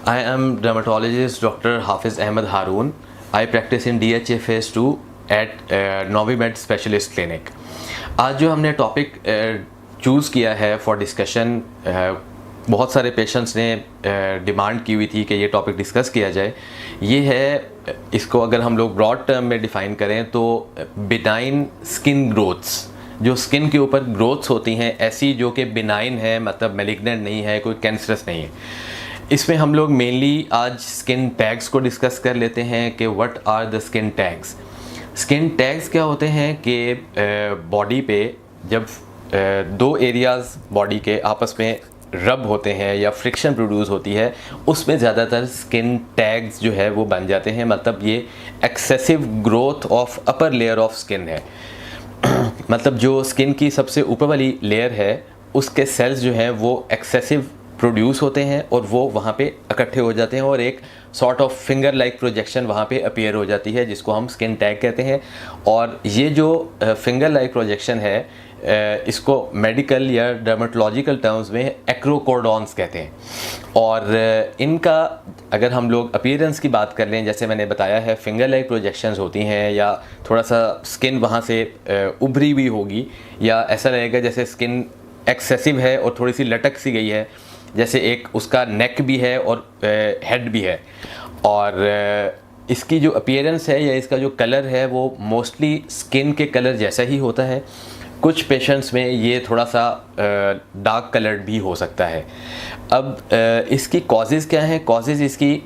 I am dermatologist Dr. Hafiz Ahmed Haroon. I practice in DHA Phase 2 at Novimed Specialist Clinic. आज जो हमने topic choose किया है for discussion, बहुत सारे पेशेंट्स ने डिमांड की हुई थी कि ये टॉपिक डिस्कस किया जाए। ये है, इसको अगर हम लोग ब्रॉड टर्म में डिफ़ाइन करें तो बिनाइन स्किन ग्रोथ्स, जो स्किन के ऊपर ग्रोथ्स होती हैं ऐसी जो कि बिनाइन है, मतलब मैलिग्नेंट नहीं है, कोई कैंसरस नहीं है। इसमें हम लोग मेनली आज स्किन टैग्स को डिस्कस कर लेते हैं कि what are the skin tags. Skin tags क्या होते हैं कि बॉडी पे जब दो एरियाज़ बॉडी के आपस में रब होते हैं या फ्रिक्शन प्रोड्यूस होती है, उसमें ज़्यादातर स्किन टैग्स जो है वो बन जाते हैं। मतलब ये excessive growth of upper layer of skin है। मतलब जो स्किन की सबसे ऊपर वाली लेयर है उसके सेल्स जो हैं वो एक्सेसिव प्रोड्यूस होते हैं और वो वहाँ पे इकट्ठे हो जाते हैं और एक sort of finger like projection वहाँ पे अपीयर हो जाती है, जिसको हम स्किन टैग कहते हैं। और ये जो फिंगर लाइक प्रोजेक्शन है, इसको मेडिकल या डर्मेटोलॉजिकल टर्म्स में एक्रोकोर्डॉन्स कहते हैं। और इनका अगर हम लोग अपीयरेंस की बात कर लें, जैसे मैंने बताया है फिंगर लाइक प्रोजेक्शंस होती हैं या थोड़ा सा स्किन वहाँ से उभरी हुई होगी, या ऐसा रहेगा जैसे स्किन एक्सेसिव है और थोड़ी सी लटक सी गई है, जैसे एक उसका नेक भी है और हेड भी है। और इसकी जो अपीयरेंस है या इसका जो कलर है वो मोस्टली स्किन के कलर जैसा ही होता है। कुछ पेशेंट्स में ये थोड़ा सा डार्क कलर्ड भी हो सकता है। अब इसकी कॉजेज़ क्या हैं? कॉजेज़ इसकी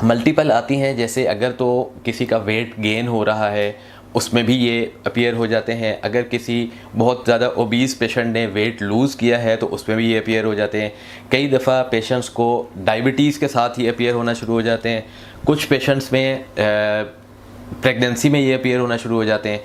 मल्टीपल आती हैं। जैसे अगर तो किसी का वेट गेन हो रहा है उसमें भी ये अपीयर हो जाते हैं। अगर किसी बहुत ज़्यादा ओबीज पेशेंट ने वेट लूज़ किया है तो उसमें भी ये अपीयर हो जाते हैं। कई दफ़ा पेशेंट्स को डायबिटीज़ के साथ ही अपीयर होना शुरू हो जाते हैं। कुछ पेशेंट्स में प्रेगनेंसी में ये अपीयर होना शुरू हो जाते हैं।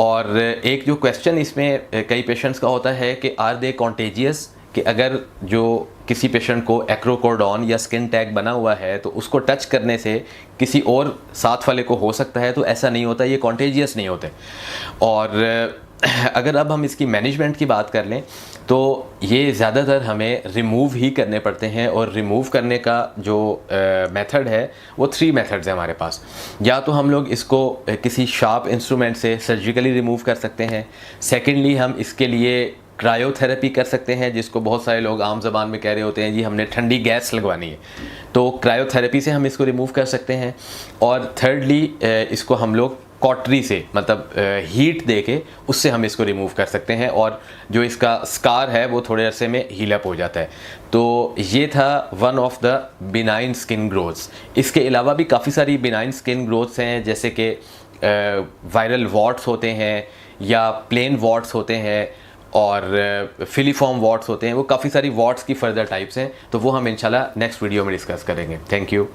और एक जो क्वेश्चन इसमें कई पेशेंट्स का होता है कि आर दे कॉन्टेजियस, कि अगर जो किसी पेशेंट को एक्रोकोर्डॉन या स्किन टैग बना हुआ है तो उसको टच करने से किसी और साथ वाले को हो सकता है, तो ऐसा नहीं होता, ये कॉन्टेजियस नहीं होते। और अगर अब हम इसकी मैनेजमेंट की बात कर लें तो ये ज़्यादातर हमें रिमूव ही करने पड़ते हैं। और रिमूव करने का जो मेथड है वो 3 मेथड्स हैं हमारे पास। या तो हम लोग इसको किसी शार्प इंस्ट्रूमेंट से सर्जिकली रिमूव कर सकते हैं। सेकेंडली हम इसके लिए क्रायोथेरेपी कर सकते हैं, जिसको बहुत सारे लोग आम ज़बान में कह रहे होते हैं जी हमने ठंडी गैस लगवानी है, तो क्रायोथेरेपी से हम इसको रिमूव कर सकते हैं। और थर्डली इसको हम लोग कॉटरी से, मतलब हीट दे के उससे हम इसको रिमूव कर सकते हैं और जो इसका स्कार है वो थोड़े अरसे में हील अप हो जाता है। तो ये था one of the benign skin growths. इसके अलावा भी काफ़ी सारी बिनाइन स्किन ग्रोथ्स हैं, जैसे कि वायरल वॉट्स होते हैं या प्लेन वॉट्स होते हैं और फिलीफॉर्म वॉट्स होते हैं। वो काफ़ी सारी वॉट्स की फर्दर टाइप्स हैं, तो वो हम इंशाल्लाह नेक्स्ट वीडियो में डिस्कस करेंगे। Thank you.